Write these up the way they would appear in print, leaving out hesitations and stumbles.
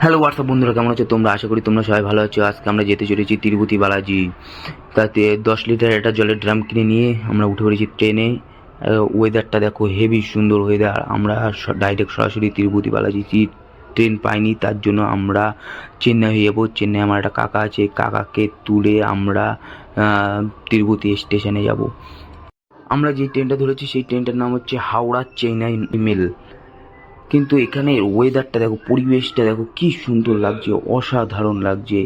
Hello WhatsApp বন্ধুরা, কেমন আছো তোমরা? আশা করি তোমরা সবাই ভালো আছো। আজকে আমরা যেতে চলেছি তিরুপতি বালাজি। তাতে 10 লিটার একটা জলের ড্রাম কিনে নিয়ে আমরা উঠে পড়েছি ট্রেনে। ওয়েদারটা দেখো, হেভি সুন্দর ওয়েদার। আমরা ডাইরেক্ট সরাসরি তিরুপতি বালাজি ট্রেন পাইনি, তার জন্য আমরা চেন্নাই হয়ে যাবো। চেন্নাই আমার একটা কাকা আছে, কাকাকে তুলে আমরা তিরুপতি স্টেশনে যাব। আমরা যে ট্রেনটা ধরেছি সেই ট্রেনটার নাম হচ্ছে হাওড়া চেন্নাই মেল। কিন্তু এখানে ওয়েদারটা দেখো, পরিবেশটা দেখো, কি সুন্দর লাগছে, অসাধারণ লাগছে।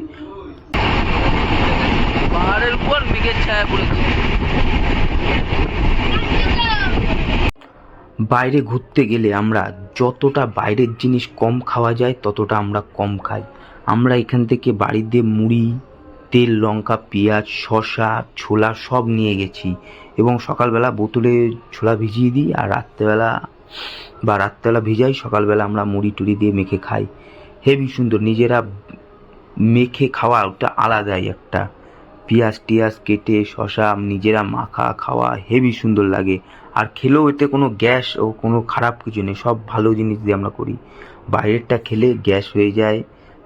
পাহাড়ের উপর মেঘের ছায়া পড়েছে। বাইরে ঘুরতে গেলে আমরা যতটা বাইরের জিনিস কম খাওয়া যায় ততটা আমরা কম খাই। আমরা এখান থেকে বাড়িতে মুড়ি, তেল, লঙ্কা, পেঁয়াজ, শসা, ছোলা সব নিয়ে গেছি এবং সকালবেলা বোতলে ছোলা ভিজিয়ে দিই আর রাত্রেবেলা ভিজাই, সকালবেলা আমরা মুড়ি টুড়ি দিয়ে মেখে খাই। হেভি সুন্দর, নিজেরা মেখে খাওয়া ওটা আলাদাই একটা। পেঁয়াজ টিয়াজ কেটে শসা নিজেরা মাখা খাওয়া হেভি সুন্দর লাগে। আর খেলেও এতে কোনো গ্যাস ও কোনো খারাপ কিছু নেই, সব ভালো জিনিস দিয়ে আমরা করি। বাইরেরটা খেলে গ্যাস হয়ে যায়,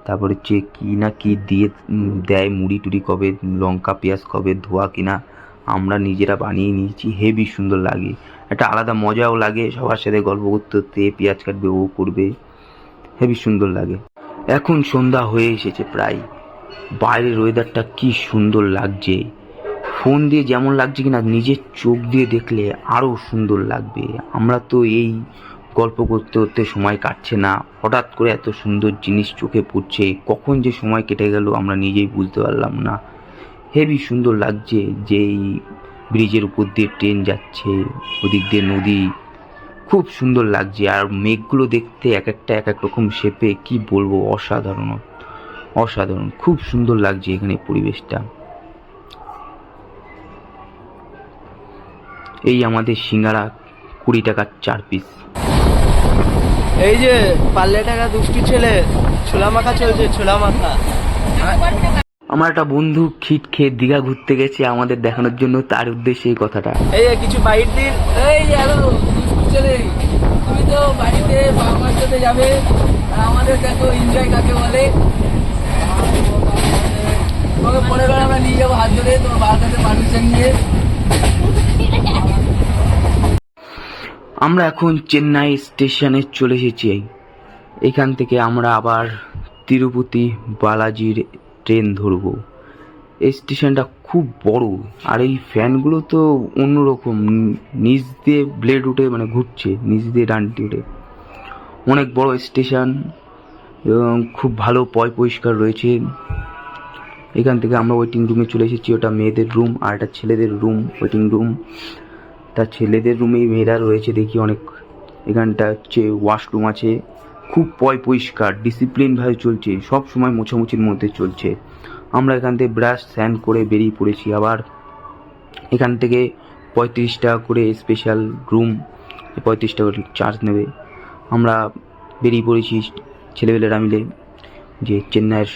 তারপর হচ্ছে কী না কী দিয়ে দেয়, মুড়ি টুড়ি কবে, লঙ্কা পেঁয়াজ কবে ধোয়া কিনা। আমরা নিজেরা বানিয়ে নিয়েছি, হেভি সুন্দর লাগে, একটা আলাদা মজাও লাগে। সবার সাথে গল্প করতে করতে পেঁয়াজ কাটবে, ও করবে, হেভি সুন্দর লাগে। এখন সন্ধ্যা হয়ে এসেছে প্রায়। বাইরের ওয়েদারটা কি সুন্দর লাগছে, ফোন দিয়ে যেমন লাগছে কিনা নিজের চোখ দিয়ে দেখলে আরও সুন্দর লাগবে। আমরা তো এই গল্প করতে করতে সময় কাটছে না, হঠাৎ করে এত সুন্দর জিনিস চোখে পড়ছে, কখন যে সময় কেটে গেল আমরা নিজেই বুঝতে পারলাম না। হেভি সুন্দর লাগছে যে এই ব্রিজের উপর দিয়ে ট্রেন যাচ্ছে, ওদিক দিয়ে নদী, খুব সুন্দর লাগছে। আর মেঘগুলো দেখতে এক একটা এক এক রকম শেপে, কি বলবো, অসাধারণ অসাধারণ, খুব সুন্দর লাগছে এখানে পরিবেশটা। এই আমাদের সিঙ্গারা 20 টাকার 4 পিস। এই যে পাল্লে টাকা দুষ্টি ছেলে, ছোলা মাখা চলছে, ছোলা মাখা। আমার একটা বন্ধু খিট খেয়ে দীঘা ঘুরতে গেছে আমাদের দেখানোর জন্য, তার উদ্দেশ্যে এই কথাটা। এই কিছু বাইর দিন। এই হ্যালো দুষ্টি ছেলে, তুমি তো বাড়িতে বাবা মার সাথে যাবে, আর আমাদের দেখো এনজয় কাকে বলে। তোমাকে পরে করে আমরা নিয়ে যাবো হাত ধরে, তোমার বাবার কাছে পারমিশন নিয়ে। আমরা এখন চেন্নাই স্টেশনে চলে এসেছি। এখান থেকে আমরা আবার তিরুপতি বালাজির ট্রেন ধরবো। এই স্টেশনটা খুব বড়, আর এই ফ্যানগুলো তো অন্যরকম, নিচ দিয়ে ব্লেড উঠে মানে ঘুরছে, নিচ দিয়ে ডান্ডি উঠে। অনেক বড় স্টেশন এবং খুব ভালো পরিষ্কার রয়েছে। এখান থেকে আমরা ওয়েটিং রুমে চলে এসেছি, ওটা মেয়েদের রুম আর এটা ছেলেদের রুম, ওয়েটিং রুম। তা ছেলেদের রুমেই মেয়েরা রয়েছে দেখি অনেক। এখানটা হচ্ছে ওয়াশরুম আছে, খুব পরিষ্কার, ডিসিপ্লিনভাবে চলছে, সব সময় মোছামুছির মধ্যে চলছে। আমরা এখান থেকে ব্রাশ স্নান করে বেরিয়ে পড়েছি। আবার এখান থেকে 35 টাকা করে স্পেশাল রুম, 35 টাকা চার্জ নেবে। আমরা বেরিয়ে পড়েছি ছেলেবেলেরা মিলে যে চেন্নাইয়ের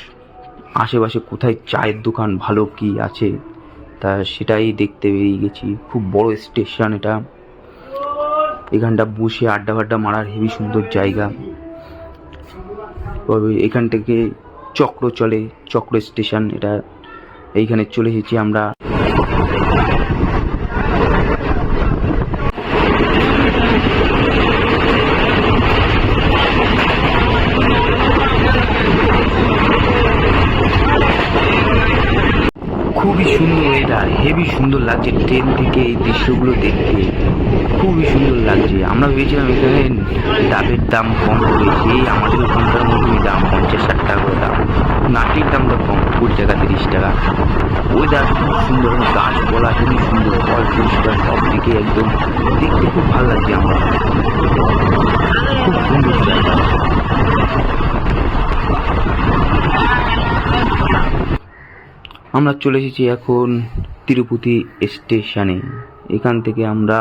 আশেপাশে কোথায় চায়ের দোকান ভালো কি আছে, তা সেটাই দেখতে বেরিয়ে গেছি। খুব বড় স্টেশন এটা, এখানটা বসে আড্ডা ফাড্ডা মারার হেভি সুন্দর জায়গা। তবে এখান থেকে চক্র চলে, চক্র স্টেশন এটা। এইখানে চলে এসেছি আমরা। খুবই সুন্দর, এটা হেভি সুন্দর লাগছে ট্রেন থেকে এই দৃশ্যগুলো দেখতে, খুবই সুন্দর লাগছে। আমরা ভেবেছিলাম এখানে ডাবের দাম কম রয়েছে, এই আমাদের ওখানকার মতোই দাম, 50-60 টাকা করে দাম। নাটির দামটা কম, 20 টাকা 30 টাকা। ওয়েদার খুব সুন্দর, গাছপালা হেভি সুন্দর, ফল পরিষ্কার সব দিকে একদম, দেখতে খুব ভালো লাগছে। আমরা খুব সুন্দর জায়গা। আমরা চলে এসেছি এখন তিরুপতি স্টেশনে। এখান থেকে আমরা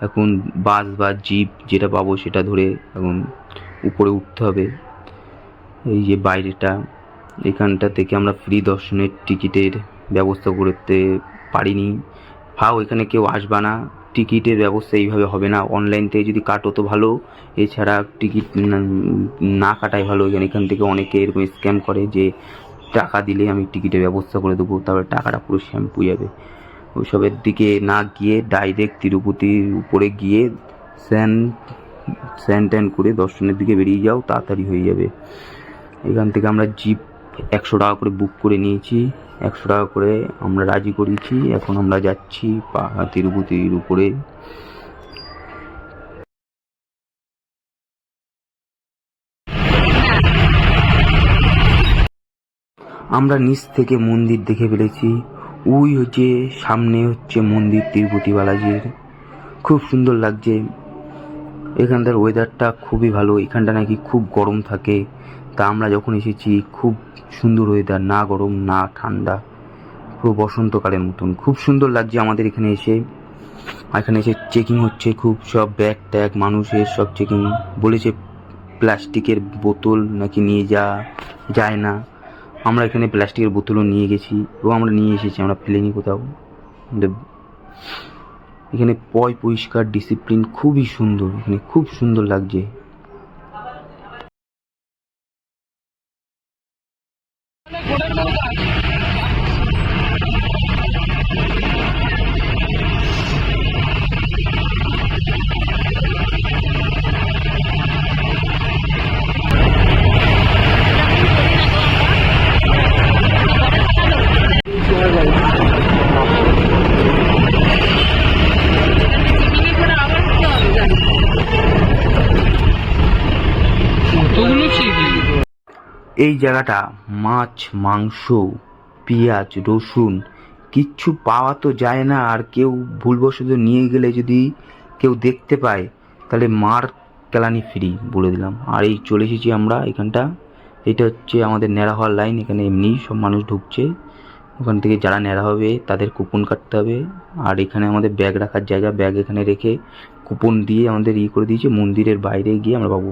এখন বাস বা জিপ যেটা পাবো সেটা ধরে এখন উপরে উঠতে হবে। এই যে বাইরেটা, এখানটা থেকে আমরা ফ্রি দর্শনের টিকিটের ব্যবস্থা করতে পারিনি। ভাও এখানে কেউ আসবা না, টিকিটের ব্যবস্থা এইভাবে হবে না, অনলাইন থেকে যদি কাটো তো ভালো, এছাড়া টিকিট না কাটাই ভালো। এখান থেকে অনেকে এরকম স্ক্যাম করে যে টাকা দিলে আমি টিকিটের ব্যবস্থা করে দেবো, তারপরে টাকাটা পুরো শ্যাম্পু যাবে। ওইসবের দিকে না গিয়ে ডাইরেক্ট তিরুপতির উপরে গিয়ে স্নান ট্যান করে দর্শনের দিকে বেরিয়ে যাও, তাড়াতাড়ি হয়ে যাবে। এখান থেকে আমরা জিপ 100 টাকা করে বুক করে নিয়েছি, 100 টাকা করে আমরা রাজি করিয়েছি। এখন আমরা যাচ্ছি তিরুপতির উপরে। আমরা নিচ থেকে মন্দির দেখে ফেলেছি, ওই হচ্ছে সামনে হচ্ছে মন্দির তিরুপতি বালাজির, খুব সুন্দর লাগছে। এখানকার ওয়েদারটা খুবই ভালো, এখানটা নাকি খুব গরম থাকে, তা আমরা যখন এসেছি খুব সুন্দর ওয়েদার, না গরম না ঠান্ডা, পুরো বসন্তকালের মতন, খুব সুন্দর লাগছে আমাদের এখানে এসে। এখানে এসে চেকিং হচ্ছে খুব, সব ব্যাগ ট্যাগ মানুষের সব চেকিং, বলেছে প্লাস্টিকের বোতল নাকি নিয়ে যায় না। আমরা এখানে প্লাস্টিকের বোতলও নিয়ে গেছি এবং আমরা নিয়ে এসেছি, আমরা ফেলিনি কোথাও। এখানে পরিষ্কার ডিসিপ্লিন, খুবই সুন্দর, এখানে খুব সুন্দর লাগছে। এই জায়গাটা মাছ মাংস পেঁয়াজ রসুন কিচ্ছু পাওয়া তো যায় না, আর কেউ ভুলবশত নিয়ে গেলে যদি কেউ দেখতে পায় তাহলে মার কেলানি ফ্রি, বলে দিলাম। আর এই চলে এসেছি আমরা এখানটা, এটা হচ্ছে আমাদের ন্যাড়া হওয়ার লাইন, এখানে এমনি সব মানুষ ঢুকছে, ওখান থেকে যারা ন্যাড়া হবে তাদের কুপন কাটতে হবে। আর এখানে আমাদের ব্যাগ রাখার জায়গা, ব্যাগ এখানে রেখে কুপন দিয়ে আমাদের করে দিয়েছে, মন্দিরের বাইরে গিয়ে আমরা পাবো।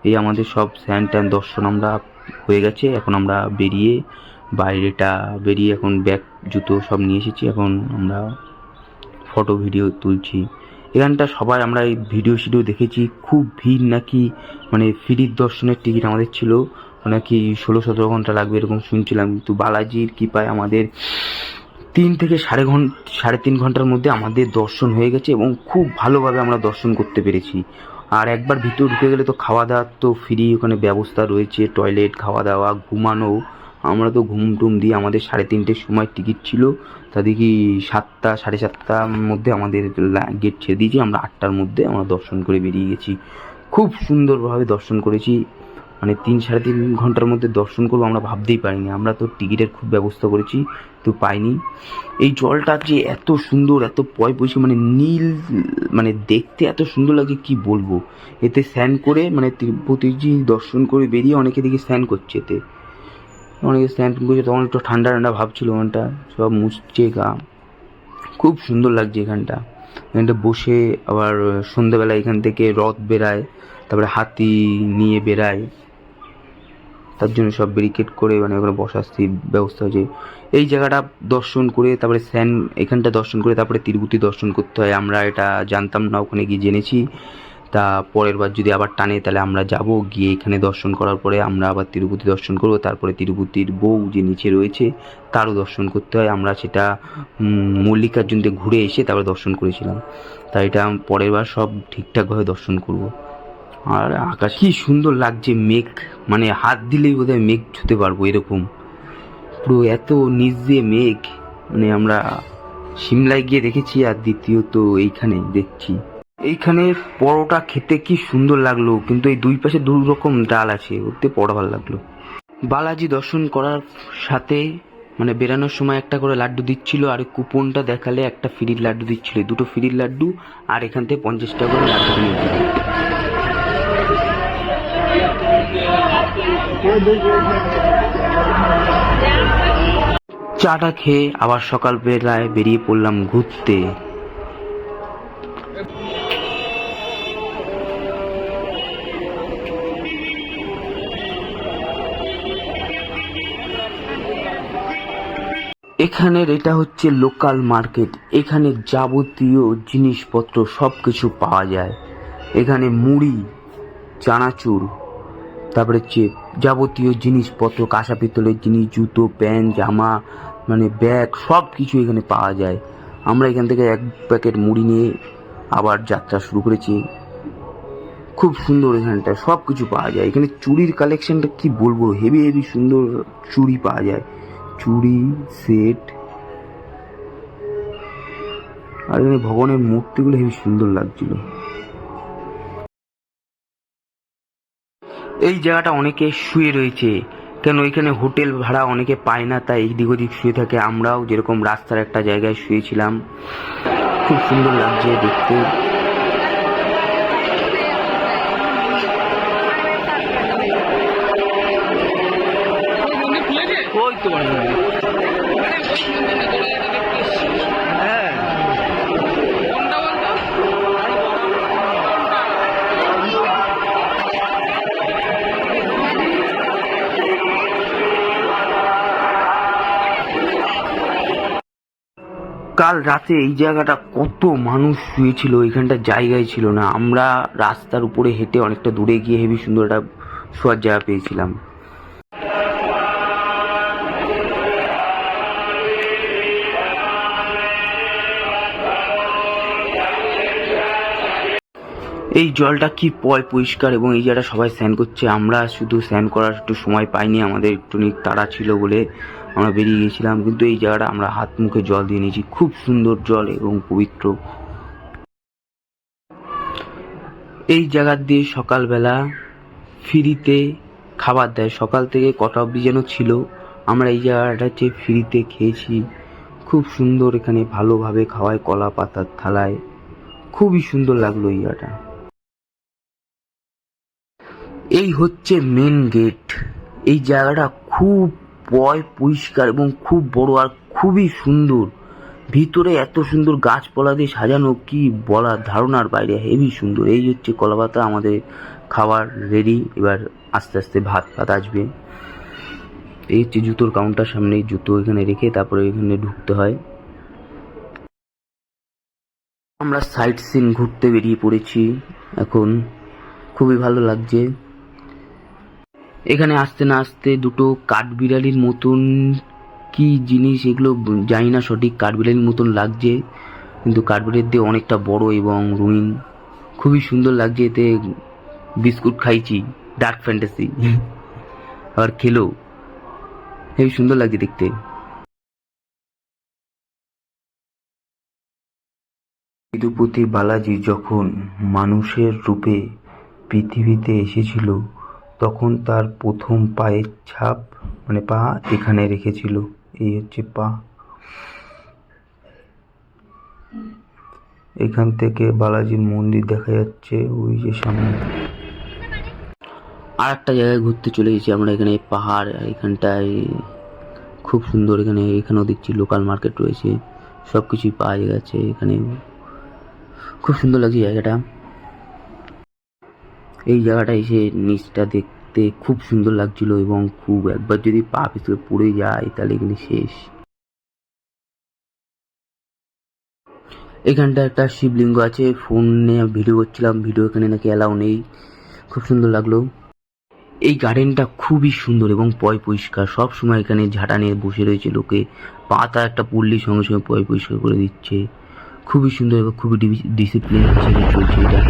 এই আমাদের সব স্নান ট্যান দর্শন আমরা হয়ে গেছে, এখন আমরা বেরিয়ে এখন ব্যাগ জুতো সব নিয়ে এসেছি, এখন আমরা ফটো ভিডিও তুলছি। এখানটা সবাই আমরা এই ভিডিও দেখেছি, খুব ভিড় নাকি, মানে ফ্রির দর্শনের টিকিট আমাদের ছিল নাকি 16-17 ঘন্টা লাগবে এরকম শুনছিলাম, কিন্তু বালাজির কৃপায় আমাদের 3 থেকে 3.5 ঘন্টার মধ্যে আমাদের দর্শন হয়ে গেছে এবং খুব ভালোভাবে আমরা দর্শন করতে পেরেছি। আর একবার ভিতরে ঢুকে গেলে তো খাওয়া দাওয়ার তো ফ্রি, ওখানে ব্যবস্থা রয়েছে, টয়লেট, খাওয়া দাওয়া, ঘুমানো। আমরা তো ঘুম টুম দিয়ে আমাদের 3:30-র সময় টিকিট ছিল, তা দেখি 7টা 7:30টার মধ্যে আমাদের গেট ছেড়ে দিয়েছি, আমরা 8টার মধ্যে আমরা দর্শন করে বেরিয়ে গেছি। খুব সুন্দরভাবে দর্শন করেছি, মানে 3-3.5 ঘন্টার মধ্যে দর্শন করবো আমরা ভাবতেই পারিনি। আমরা তো টিকিটের খুব ব্যবস্থা করেছি তো পাইনি। এই জলটা যে এত সুন্দর, এত পয়সা, মানে নীল, মানে দেখতে এত সুন্দর লাগে কি বলবো। এতে স্নান করে মানে তিরুপতিজি দর্শন করে বেরিয়ে অনেকে দেখি স্নান করছে, এতে অনেকে স্নান করছে, তখন একটু ঠান্ডা ঠান্ডা ভাবছিল, ওখানটা সব মুছছে গা, খুব সুন্দর লাগছে এখানটা বসে। আবার সন্ধ্যেবেলা এখান থেকে রথ বেরায়, তারপরে হাতি নিয়ে বেরায়, তার জন্য সব ব্যারিকেড করে মানে ওখানে বসার ব্যবস্থা হয়েছে। এই জায়গাটা দর্শন করে তারপরে এখানটা দর্শন করে তারপরে তিরুপতি দর্শন করতে হয়, আমরা এটা জানতাম না, ওখানে গিয়ে জেনেছি। তা পরের বার যদি আবার টানে তাহলে আমরা যাব, গিয়ে এখানে দর্শন করার পরে আমরা আবার তিরুপতি দর্শন করব, তারপরে তিরুপতির বউ যে নিচে রয়েছে তারও দর্শন করতে হয়। আমরা সেটা মল্লিকার্জুনতে ঘুরে এসে তারপরে দর্শন করেছিলাম, তাই এটা পরের বার সব ঠিকঠাকভাবে দর্শন করব। আর আকাশ কি সুন্দর লাগছে, মেঘ মানে হাত দিলেই বোধহয় মেঘ ছুঁতে পারবো এরকম, পুরো এত নিচ দিয়ে মেঘ, মানে আমরা সিমলায় গিয়ে দেখেছি, আর দ্বিতীয়ত এইখানে দেখছি। এইখানে পরোটা খেতে কি সুন্দর লাগলো, কিন্তু এই দুই পাশে 2 রকম ডাল আছে, ওতে পরোটা ভালো লাগলো। বালাজি দর্শন করার সাথে মানে বেরানোর সময় একটা করে লাড্ডু দিচ্ছিল, আর কুপনটা দেখালে একটা ফ্রির লাড্ডু দিচ্ছিল, 2টো ফ্রির লাড্ডু, আর এখান থেকে 50 টাকা করে লাড্ডু নিয়ে দিল। চাটা খেয়ে আবার সকালবেলায় বেরিয়ে পড়লাম ঘুরতে। এখানের এটা হচ্ছে লোকাল মার্কেট। এখানে যাবতীয় জিনিসপত্র সব কিছু পাওয়া যায়। এখানে মুড়ি, চানাচুর, তারপরে হচ্ছে যাবতীয় জিনিসপত্র, কাঁসা পিতলের জিনিস, জুতো, প্যান্ট, জামা, মানে ব্যাগ, সব কিছু এখানে পাওয়া যায়। আমরা এখান থেকে এক প্যাকেট মুড়ি নিয়ে আবার যাত্রা শুরু করেছি। খুব সুন্দর, এখানটা সব কিছু পাওয়া যায়। এখানে চুড়ির কালেকশনটা কি বলবো, হেভি হেভি সুন্দর চুড়ি পাওয়া যায়, চুড়ি সেট। আর এখানে ভগবানের মূর্তিগুলো হেভি সুন্দর লাগছিল। এই জায়গাটা অনেকে শুয়ে রয়েছে, কেন এখানে হোটেল ভাড়া অনেকে পায় না, তাই এদিক ওদিক শুয়ে থাকে। আমরাও যেরকম রাস্তার একটা জায়গায় শুয়েছিলাম, খুব সুন্দর লাগছে দেখতে। ওই তো কাল রাতে এই জায়গাটা কত মানুষ শুয়েছিল, এখানটা জায়গায় ছিল না। আমরা রাস্তার উপরে হেঁটে অনেকটা দূরে গিয়ে হেভি সুন্দর একটা শোয়ার জায়গা পেয়েছিলাম। এই জলটা কি পরিষ্কার, এবং এই জায়গাটা সবাই স্নান করছে। আমরা শুধু স্নান করার একটু সময় পাইনি, আমাদের একটু তাড়া ছিল বলে আমরা বেরিয়ে গেছিলাম। কিন্তু এই জায়গাটা আমরা হাত মুখে জল দিয়ে নিয়েছি, খুব সুন্দর জল এবং পবিত্র। এই জায়গা দিয়ে সকালবেলা ফ্রিতে খাবার দেয়, সকাল থেকে কটা অবধি যেন ছিল। আমরা এই জায়গাটা হচ্ছে ফ্রিতে খেয়েছি, খুব সুন্দর। এখানে ভালোভাবে খাওয়ায়, কলা পাতার থালায়, খুবই সুন্দর লাগলো এই জায়গাটা। এই হচ্ছে মেন গেট। এই জায়গাটা খুব পরিষ্কার এবং খুব বড় আর খুবই সুন্দর। ভিতরে এত সুন্দর গাছপালা দিয়ে সাজানো, কি বলার, ধারণার বাইরে, হেভি সুন্দর। এই হচ্ছে কলাপাতা, আমাদের খাবার রেডি। এবার আস্তে আস্তে ভাত আসবে। এই হচ্ছে জুতোর কাউন্টার, সামনে জুতো এখানে রেখে তারপরে এখানে ঢুকতে হয়। আমরা সাইট সিন ঘুরতে বেরিয়ে পড়েছি এখন, খুবই ভালো লাগছে। এখানে আসতে না আসতে দুটো কাঠবিড়ালির মতন কি জিনিস, এগুলো জানি না সঠিক, কাঠবিড়ালির মতন লাগছে, কিন্তু কাঠবিড়ালির দিয়ে অনেকটা বড় এবং রঙিন, খুবই সুন্দর লাগছে। এতে বিস্কুট খাইছি, ডার্ক ফ্যান্টাসি, আবার খেলো, হেবি সুন্দর লাগছে দেখতে। তিরুপতি বালাজি যখন মানুষের রূপে পৃথিবীতে এসেছিল, তখন তার প্রথম পায়ের ছাপ, মানে পা, এখানে রেখেছিল। এই হচ্ছে পা। এখান থেকে বালাজির মন্দির দেখা যাচ্ছে ওই যে সামনে। আর একটা জায়গায় ঘুরতে চলে গেছি আমরা, এখানে পাহাড়, এখানটায় খুব সুন্দর। এখানেও দেখছি লোকাল মার্কেট রয়েছে, সব কিছুই পাওয়া গেছে এখানে, খুব সুন্দর লাগছে জায়গাটা। এই জায়গাটা এসে নিচটা দেখতে খুব সুন্দর লাগছিল, এবং খুব, একবার যদি পা পিছলে পড়ে যায় তাহলে এখানে শেষ। এখানটা একটা শিবলিঙ্গ আছে, ফোনে ভিডিও করছিলাম, ভিডিও এখানে নাকি অ্যালাউ নেই, খুব সুন্দর লাগলো। এই গার্ডেনটা খুবই সুন্দর এবং পরিষ্কার, সব সময় এখানে ঝাঁটা নিয়ে বসে রয়েছে লোকে, পাতা একটা পড়লি সঙ্গে সঙ্গে পরিষ্কার করে দিচ্ছে, খুবই সুন্দর এবং খুবই ডিসিপ্লিন হিসেবে চলছে এটা।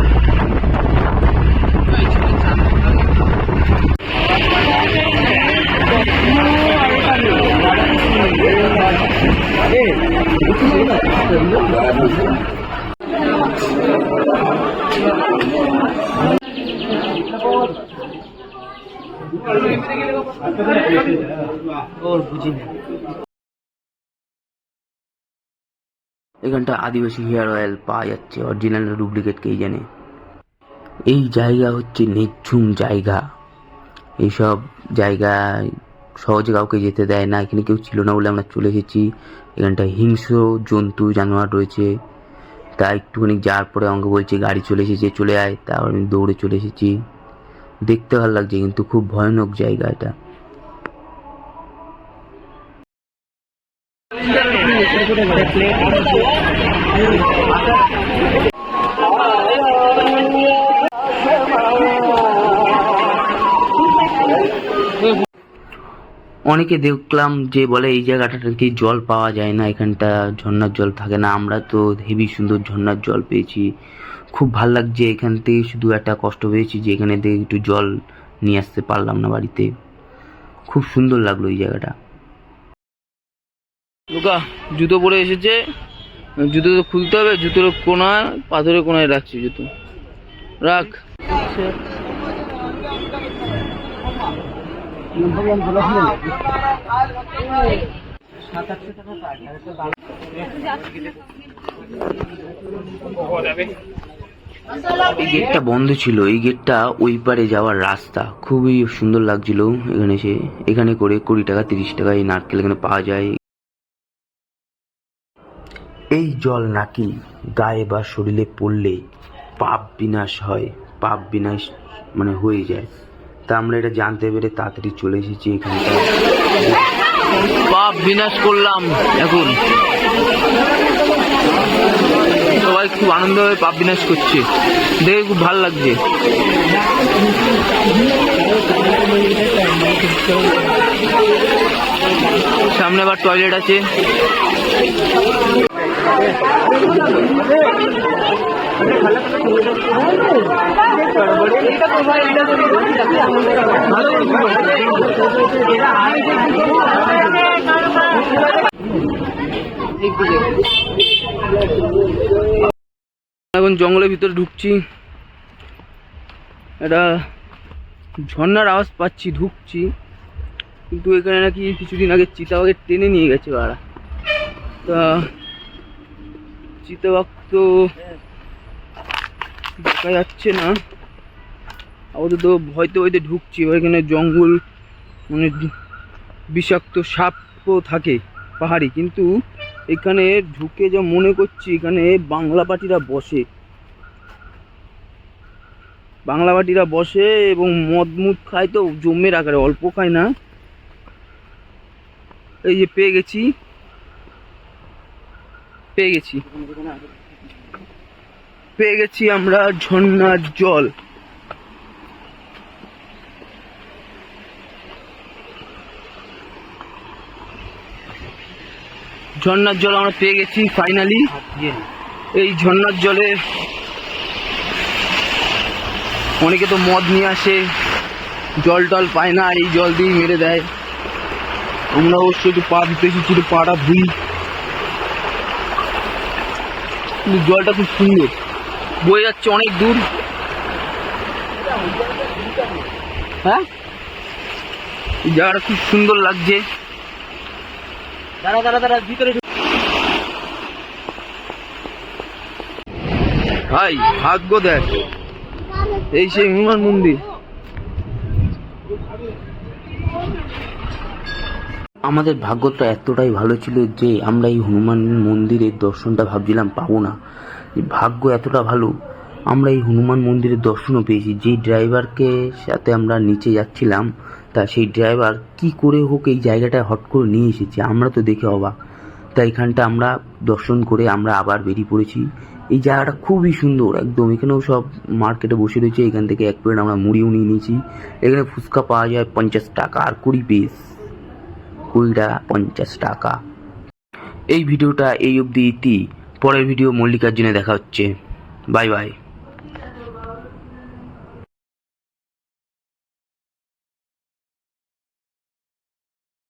এখানটা আদিবাসী হেয়ার অয়েল পাওয়া যাচ্ছে, অরিজিনাল ডুপ্লিকেট কে জানে। এই জায়গা হচ্ছে নির্ঝুম জায়গা, এইসব জায়গায় সহজে কাউকে যেতে দেয় না। এখানে কেউ ছিল না বলে আমরা চলে এসেছি। এখানটা হিংস্র জন্তু জানোয়ার রয়েছে, তাই একটুখানি যাওয়ার পরে আমাকে বলছে গাড়ি চলে এসেছে, চলে আয়। তারপর আমি দৌড়ে চলে এসেছি। দেখতে ভালো লাগছে, কিন্তু খুব ভয়ানক জায়গা এটা। অনেকে দেখলাম যে বলে এই জায়গাটা কি জল পাওয়া যায় না, এখানটা ঝর্ণার জল থাকে না। আমরা তো হেবি সুন্দর ঝর্ণার জল পেয়েছি, খুব ভাল লাগছে। এখান থেকে শুধু একটা কষ্ট পেয়েছি যে এখানে থেকে একটু জল নিয়ে আসতে পারলাম না বাড়িতে। খুব সুন্দর লাগলো এই জায়গাটা। লুকা জুতো পরে এসেছে, জুতো তো খুলতে হবে। জুতোর কোনায়, পাথরের কোনায় রাখছি জুতো, রাখ। এই গেটটা বন্ধ ছিল, এই গেটটা ওই পারে যাওয়ার রাস্তা। খুবই সুন্দর লাগছিল এখানে এসে। এখানে করে 20 টাকা 30 টাকা এই নারকেল এখানে পাওয়া যায়। এই জল নাকি গায়ে বা শরীরে পড়লে পাপ বিনাশ হয়, পাপ বিনাশ মানে হয়ে যায়। তা আমরা এটা জানতে পেরে তাড়াতাড়ি চলে এসেছি এখানটা। পাপ বিনাশ করলাম এখন। সবাই খুব আনন্দ হয়ে পাপ বিনাশ করছে, দেখে খুব ভালো লাগছে। সামনে আবার টয়লেট আছে। এখন জঙ্গলের ভিতরে ঢুকছি, একটা ঝর্ণার আওয়াজ পাচ্ছি, ঢুকছি। কিন্তু এখানে নাকি কিছুদিন আগে চিতাবাঘের টেনে নিয়ে গেছে ওরা। তা চিতাবাঘ তো দেখা যাচ্ছে না আপাতত। ভয়তে ভয়তে ঢুকছি। এখানে জঙ্গল, মানে বিষাক্ত সাপও থাকে পাহাড়ি। কিন্তু এখানে ঢুকে যা মনে করছি এখানে বাংলা পার্টিরা বসে, বাংলা পার্টিরা বসে এবং মদ মুদ খায়। তো জমের আকারে, অল্প খায় না। এই যে পেয়ে গেছি, পেয়ে গেছি আমরা ঝর্ণার জল। ঝর্ণার জল আমরা পেয়ে গেছি ফাইনালি। এই ঝর্ণার জলে অনেকে তো মদ নিয়ে আসে, জল টল পায় না, এই জল দিয়ে মেরে দেয়। আমরা অবশ্যই একটু পা ধুতে এসেছি, একটু পাটা ধুই। কিন্তু জলটা খুব সুন্দর, বয়ে যাচ্ছে অনেক দূর। হ্যাঁ, এই জায়গাটা খুব সুন্দর লাগছে। দাঁড়া ভিতরে ভাই, ভাগ্য দেখ, এই সেই হনুমান মন্দির। আমাদের ভাগ্যটা এতটাই ভালো ছিল যে আমরা এই হনুমান মন্দিরের দর্শনটা ভাবছিলাম পাবো না। ভাগ্য এতটা ভালো, আমরা এই হনুমান মন্দিরের দর্শনও পেয়েছি। যেই ড্রাইভারকে সাথে আমরা নিচে যাচ্ছিলাম, তা সেই ড্রাইভার কি করে হোক এই জায়গাটায় হট করে নিয়ে এসেছে। আমরা তো দেখে অবাক। তাই এখানটা আমরা দর্শন করে আমরা আবার বেরিয়ে পড়েছি। এই জায়গাটা খুবই সুন্দর একদম। এখানেও সব মার্কেটে বসে রয়েছে। এখান থেকে এক প্লেট আমরা মুড়িও নিয়ে নিয়েছি। এখানে ফুচকা পাওয়া যায় 50 টাকা আর 20 পিস, 20টা 50 টাকা। এই ভিডিওটা এই অবধি ইতি। পরের ভিডিও মল্লিকার জন্য দেখা হচ্ছে। Bye bye.